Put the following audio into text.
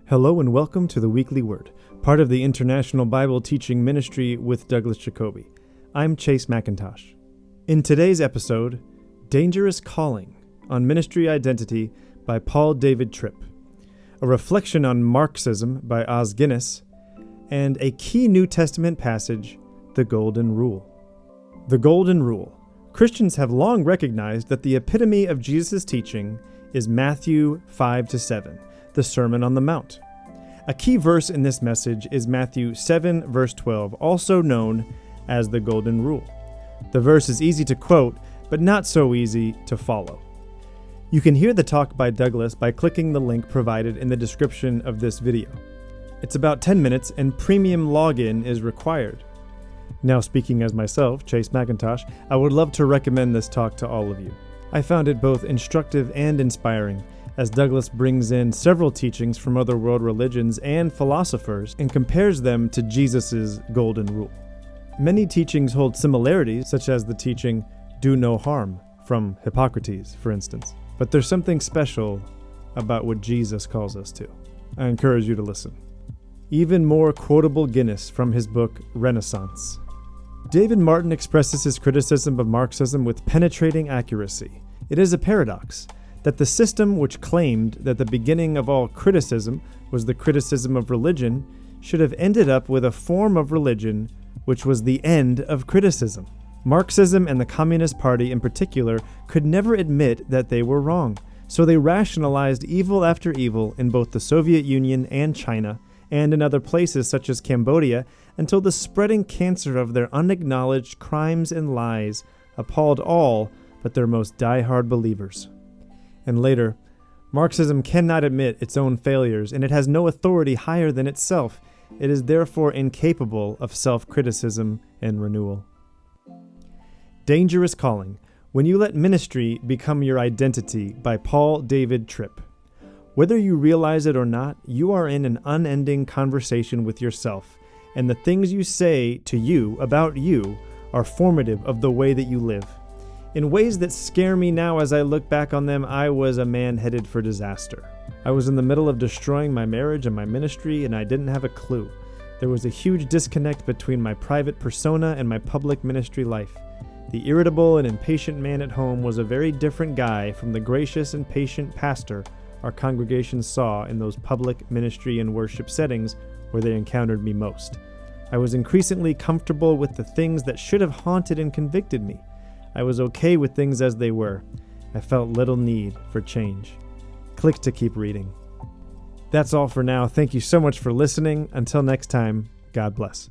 Hello and welcome to the Weekly Word, part of the International Bible Teaching Ministry with Douglas Jacoby. I'm Chase McIntosh. In today's episode, Dangerous Calling on Ministry Identity by Paul David Tripp, a reflection on Marxism by Os Guinness, and a key New Testament passage, the Golden Rule. The Golden Rule. Christians have long recognized that the epitome of Jesus' teaching is Matthew 5-7. The Sermon on the Mount. A key verse in this message is Matthew 7, verse 12, also known as the Golden Rule. The verse is easy to quote, but not so easy to follow. You can hear the talk by Douglas by clicking the link provided in the description of this video. It's about 10 minutes and premium login is required. Now, speaking as myself, Chase McIntosh, I would love to recommend this talk to all of you. I found it both instructive and inspiring, as Douglas brings in several teachings from other world religions and philosophers and compares them to Jesus' golden rule. Many teachings hold similarities, such as the teaching, do no harm, from Hippocrates, for instance. But there's something special about what Jesus calls us to. I encourage you to listen. Even more quotable Guinness from his book, Renaissance. David Martin expresses his criticism of Marxism with penetrating accuracy. It is a paradox that the system which claimed that the beginning of all criticism was the criticism of religion should have ended up with a form of religion which was the end of criticism. Marxism and the Communist Party in particular could never admit that they were wrong, so they rationalized evil after evil in both the Soviet Union and China, and in other places such as Cambodia, until the spreading cancer of their unacknowledged crimes and lies appalled all but their most die-hard believers. And later, Marxism cannot admit its own failures, and it has no authority higher than itself. It is therefore incapable of self-criticism and renewal. Dangerous Calling, When You Let Ministry Become Your Identity by Paul David Tripp. Whether you realize it or not, you are in an unending conversation with yourself, and the things you say to you about you are formative of the way that you live. In ways that scare me now as I look back on them, I was a man headed for disaster. I was in the middle of destroying my marriage and my ministry, and I didn't have a clue. There was a huge disconnect between my private persona and my public ministry life. The irritable and impatient man at home was a very different guy from the gracious and patient pastor our congregation saw in those public ministry and worship settings where they encountered me most. I was increasingly comfortable with the things that should have haunted and convicted me. I was okay with things as they were. I felt little need for change. Click to keep reading. That's all for now. Thank you so much for listening. Until next time, God bless.